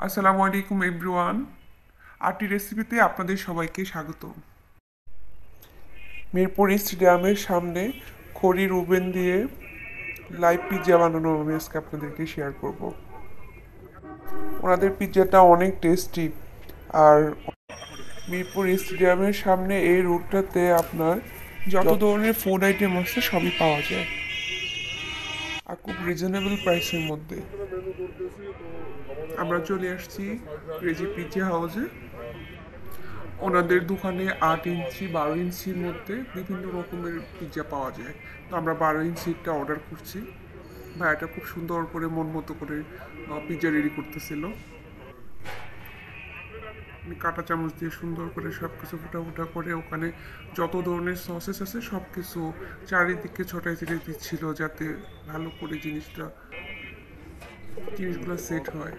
আসসালামু আলাইকুম everyone. RT রেসিপিতে আপনাদের সবাইকে স্বাগত। মিরপুর স্টেডিয়ামের সামনে খড়ির ওভেন দিয়ে লাইভ পিৎজা বানানো আমি আজকে আপনাদেরকে শেয়ার করব। ওনাদের পিৎজাটা অনেক টেস্টি। আর মিরপুর স্টেডিয়ামের সামনে এই রুটটাতে আপনার যত ধরনের ফুড আইটেম আছে সবই পাওয়া যায় আর খুব রিজনেবল প্রাইসের মধ্যে। আমরা চলে আসছি ক্রেজি পিৎজা হাউসে। ওনাদের দোকানে 8 ইঞ্চি 12 ইঞ্চির মধ্যে বিভিন্ন রকমের পিৎজা পাওয়া যায়। তো আমরা 12 ইঞ্চিটা অর্ডার করছি। ভাইয়াটা খুব সুন্দর করে মন মতো করে পিৎজা রেডি করতেছিল। কাঁটা চামচ দিয়ে সুন্দর করে সব কিছু ফুটা ফুটা করে ওখানে যত ধরনের সসেস আছে সব কিছু চারিদিকে ছটাই ছিটিয়ে দিচ্ছিল, যাতে ভালো করে জিনিসগুলো সেট হয়।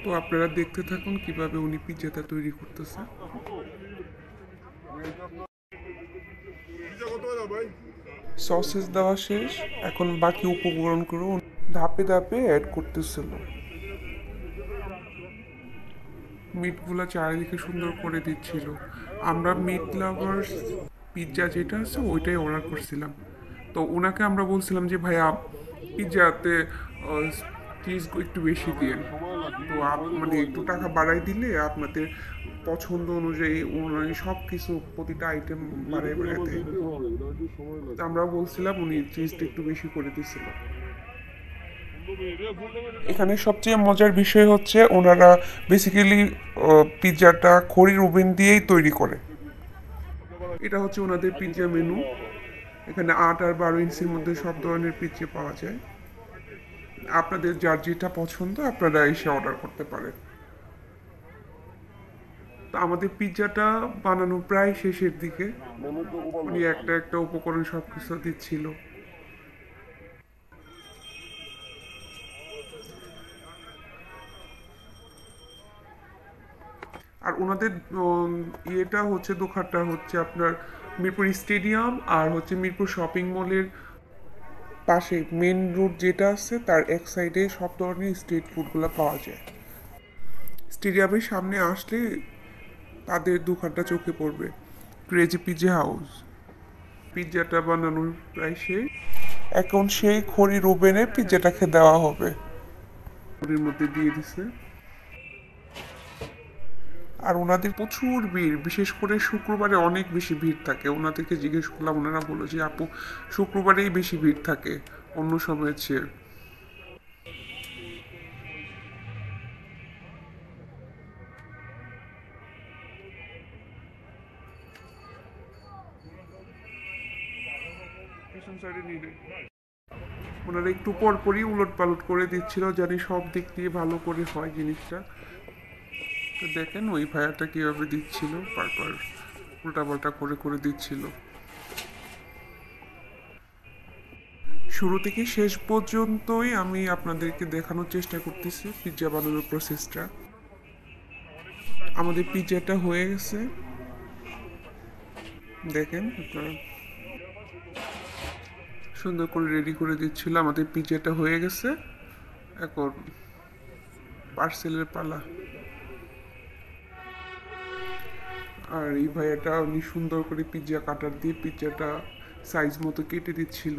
তো আপনারা দেখতে থাকুন কিভাবে উনি পিৎজাটা তৈরি করতেছে। সসেস দেওয়া শেষ, এখন বাকি উপকরণগুলো ধাপে ধাপে অ্যাড করতেছিল। মিটগুলো চারিদিকে সুন্দর করে দিচ্ছিল। আমরা মিট লাভার্স পিৎজা যেটা আছে ওইটাই অর্ডার করছিলাম। তো ওনাকে আমরা বলছিলাম যে ভাইয়া পিৎজাতে চিজ একটু বেশি দিয়েন। তো মানে একটু টাকা বাড়াই দিলে আপনাদের পছন্দ অনুযায়ী উনি সব কিছু প্রতিটা আইটেম বাড়াই বাড়াই দেয়। তো আমরা বলছিলাম, উনি চিজটা একটু বেশি করে দিছিল। এখানে সবচেয়ে মজার বিষয় হচ্ছে ওনারা বেসিক্যালি পিৎজাটা খড়ির ওভেন দিয়েই তৈরি করে। এটা হচ্ছে ওনাদের পিৎজা মেনু। এখানে 8 আর 12 ইঞ্চির মধ্যে সব ধরনের পিৎজা পাওয়া যায়। আপনাদের যার যেটা পছন্দ আপনারা এসে অর্ডার করতে পারেন। তো আমাদের পিৎজাটা বানানো প্রায় শেষের দিকে। উনি একটা একটা উপকরণ সব কিছু দিচ্ছিল। আর ওনাদের ইয়েটা হচ্ছে দোকানটা হচ্ছে আপনার মিরপুর স্টেডিয়াম আর হচ্ছে মিরপুর শপিং মলের পাশে মেন রোড যেটা আছে তার এক সাইডে সব ধরনের স্ট্রিট ফুডগুলো পাওয়া যায়। স্টেডিয়ামের সামনে আসলে তাদের দোকানটা চোখে পড়বে, ক্রেজি পিৎজা হাউস। পিৎজাটা বানানোর প্রায় শেষ, এখন সেই খড়ির ওভেনে পিৎজাটাকে দেওয়া হবে। খড়ির মধ্যে দিয়ে দিছে। আর ওনাদের প্রচুর ভিড়, বিশেষ করে শুক্রবারে অনেক বেশি ভিড় থাকে। ওনাদেরকে জিজ্ঞেস করলাম, ওনারা বললো যে আপু শুক্রবারেই বেশি ভিড় থাকে অন্য সময়ের চেয়ে। ওনারা একটু পরপরই উলট পালট করে দিচ্ছিল, জানি সব দিক দিয়ে ভালো করে হয় জিনিসটা। তো দেখেন ওই ভাইয়াটা কিভাবে দিচ্ছিল, বারবার উল্টাপাল্টা করে করে দিচ্ছিল। শুরু থেকে শেষ পর্যন্তই আমি আপনাদেরকে দেখানোর চেষ্টা করতেছি পিৎজা বানানোর প্রসেসটা। আমাদের পিৎজাটা হয়ে গেছে, দেখেন আপনারা সুন্দর করে রেডি করে দিচ্ছিল। আমাদের পিৎজাটা হয়ে গেছে, এখন পার্সেলের পালা। আর এই ভাইয়াটা উনি সুন্দর করে পিৎজা কাটার দিয়ে পিৎজাটা সাইজ মতো কেটে দিচ্ছিল।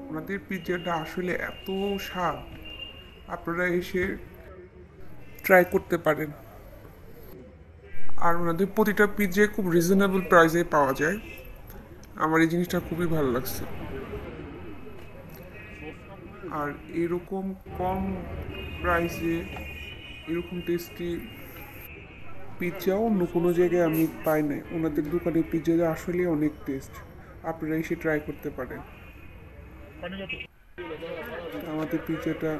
ওনাদের পিৎজাটা আসলে এত স্বাদ, আপনারা এসে ট্রাই করতে পারেন। আর ওনাদের প্রতিটা পিৎজা খুব রিজনেবল প্রাইসে পাওয়া যায়। আমার এই জিনিসটা খুবই ভালো লাগছে। আর এরকম কম প্রাইসে এরকম টেস্টি পিৎজা অন্য কোনো জায়গায় আমি পাই নাই। ওনাদের দোকানের পিৎজাটা আসলে অনেক টেস্ট, আপনারা এসে ট্রাই করতে পারেন। আমাদের পিৎজাটা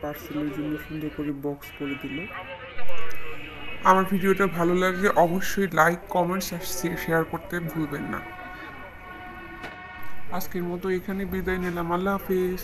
পার্সেলের জন্য সুন্দর করে বক্স করে দিল। আমার ভিডিওটা ভালো লাগলে অবশ্যই লাইক, কমেন্টস আর শেয়ার করতে ভুলবেন না। আজকের মতো এখানে বিদায় নিলাম। আল্লাহ হাফিজ।